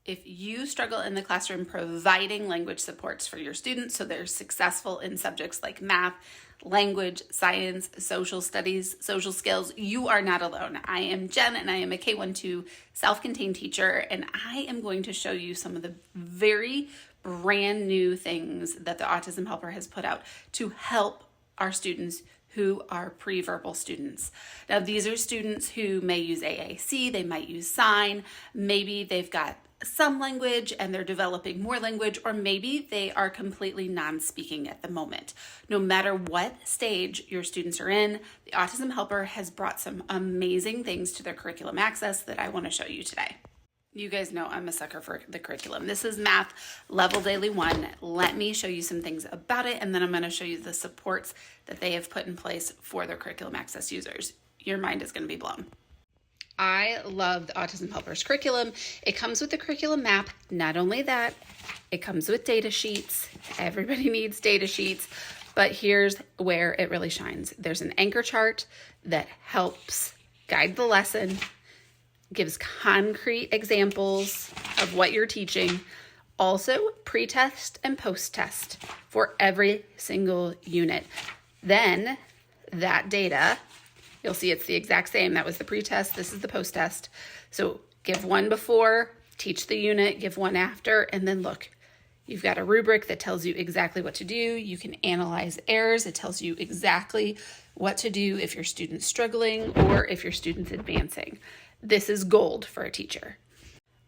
If you struggle in the classroom providing language supports for your students so they're successful in subjects like math, language, science, social studies, social skills, you are not alone. I am Jen and I am a K-1-2 self-contained teacher, and I am going to show you some of the very brand new things that the Autism Helper has put out to help our students who are pre-verbal students. Now, these are students who may use AAC, they might use sign, maybe they've got some language and they're developing more language, or maybe they are completely non-speaking at the moment. No matter what stage your students are in, the Autism Helper has brought some amazing things to their curriculum access that I want to show you today. You guys know I'm a sucker for the curriculum. This is Math Level Daily 1. Let me show you some things about it, and then I'm going to show you the supports that they have put in place for their curriculum access users. Your mind is going to be blown. I love the Autism Helper's curriculum. It comes with the curriculum map. Not only that, it comes with data sheets. Everybody needs data sheets, but here's where it really shines. There's an anchor chart that helps guide the lesson, gives concrete examples of what you're teaching. Also, pre-test and post-test for every single unit. Then that data, you'll see it's the exact same. That was the pre-test, this is the post-test. So give one before, teach the unit, give one after, and then look. You've got a rubric that tells you exactly what to do. You can analyze errors. It tells you exactly what to do if your student's struggling or if your student's advancing. This is gold for a teacher.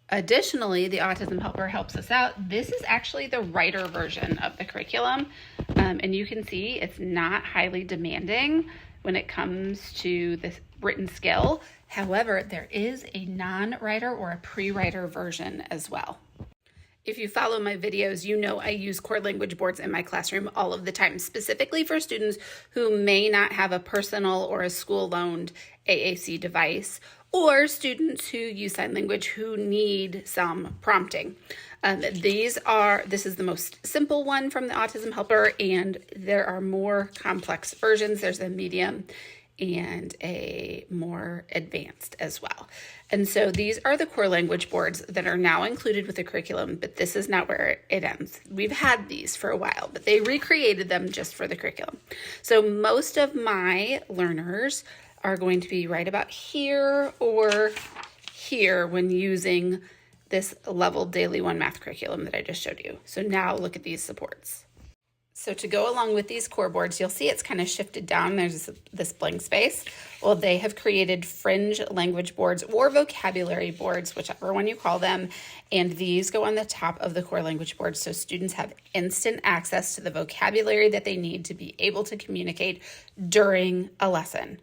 Additionally, the Autism Helper helps us out. This is actually the writer version of the curriculum. And you can see it's not highly demanding when it comes to the written skill. However, there is a non-writer or a pre-writer version as well. If you follow my videos, you know I use core language boards in my classroom all of the time, specifically for students who may not have a personal or a school-loaned AAC device, or students who use sign language who need some prompting. This is the most simple one from the Autism Helper, and there are more complex versions. There's a medium and a more advanced as well. And so these are the core language boards that are now included with the curriculum, but this is not where it ends. We've had these for a while, but they recreated them just for the curriculum. So most of my learners are going to be right about here or here when using this Level Daily 1 math curriculum that I just showed you. So now look at these supports. So to go along with these core boards, you'll see it's kind of shifted down. There's this blank space. Well, they have created Fringe language boards or vocabulary boards, whichever one you call them. And these go on the top of the core language board, so students have instant access to the vocabulary that they need to be able to communicate during a lesson.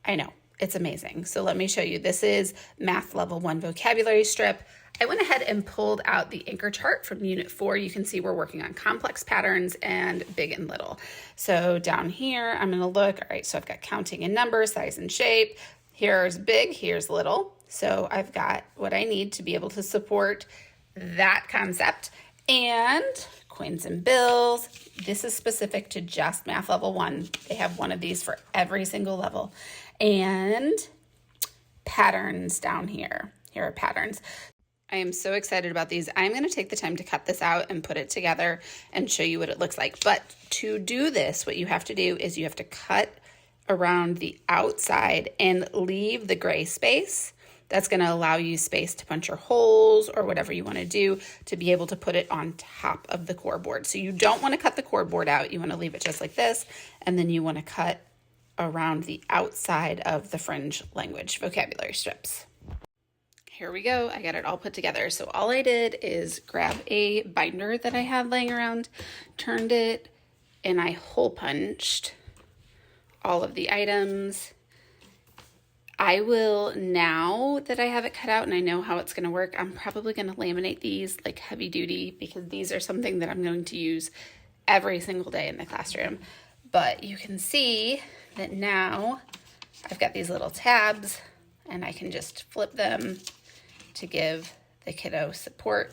I know, it's amazing. So let me show you. This is Math Level 1 vocabulary strip. I went ahead and pulled out the anchor chart from Unit 4. You can see we're working on complex patterns and big and little. So down here, I'm gonna look, all right, so I've got counting and numbers, size and shape. Here's big, here's little. So I've got what I need to be able to support that concept. And coins and bills, this is specific to just Math Level 1. They have one of these for every single level. And patterns down here. Here are patterns. I am so excited about these. I'm going to take the time to cut this out and put it together and show you what it looks like. But to do this, what you have to do is you have to cut around the outside and leave the gray space. That's going to allow you space to punch your holes or whatever you want to do to be able to put it on top of the core board. So you don't want to cut the core board out. You want to leave it just like this. And then you want to cut around the outside of the Fringe language vocabulary strips. Here we go. I got it all put together. So all I did is grab a binder that I had laying around, turned it, and I hole punched all of the items. I will, now that I have it cut out and I know how it's going to work, I'm probably going to laminate these like heavy duty because these are something that I'm going to use every single day in the classroom. But you can see that now I've got these little tabs and I can just flip them to give the kiddo support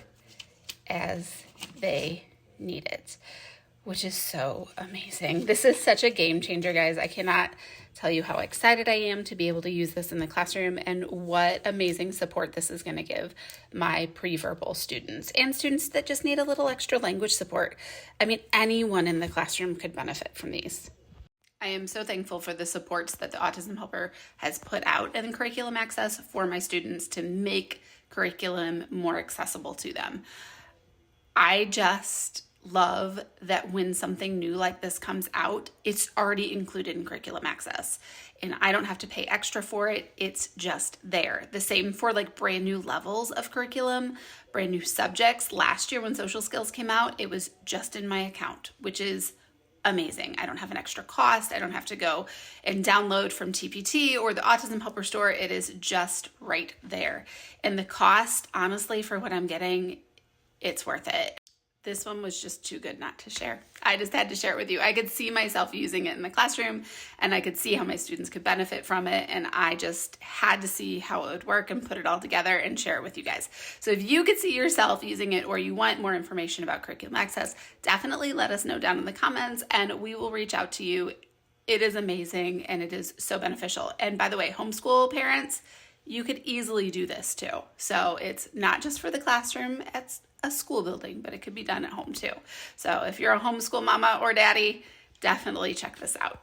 as they need it, which is so amazing. This is such a game changer, guys. I cannot tell you how excited I am to be able to use this in the classroom and what amazing support this is going to give my pre-verbal students and students that just need a little extra language support. I mean, anyone in the classroom could benefit from these. I am so thankful for the supports that the Autism Helper has put out in Curriculum Access for my students to make curriculum more accessible to them. I just love that when something new like this comes out, it's already included in Curriculum Access and I don't have to pay extra for it. It's just there. The same for like brand new levels of curriculum, brand new subjects. Last year when social skills came out, it was just in my account, which is amazing. I don't have an extra cost. I don't have to go and download from TPT or the Autism Helper store. It is just right there. And the cost, honestly, for what I'm getting, it's worth it. This one was just too good not to share. I just had to share it with you. I could see myself using it in the classroom and I could see how my students could benefit from it. And I just had to see how it would work and put it all together and share it with you guys. So if you could see yourself using it or you want more information about Curriculum Access, definitely let us know down in the comments and we will reach out to you. It is amazing and it is so beneficial. And by the way, homeschool parents, you could easily do this too. So it's not just for the classroom, it's a school building, but it could be done at home too. So if you're a homeschool mama or daddy, definitely check this out.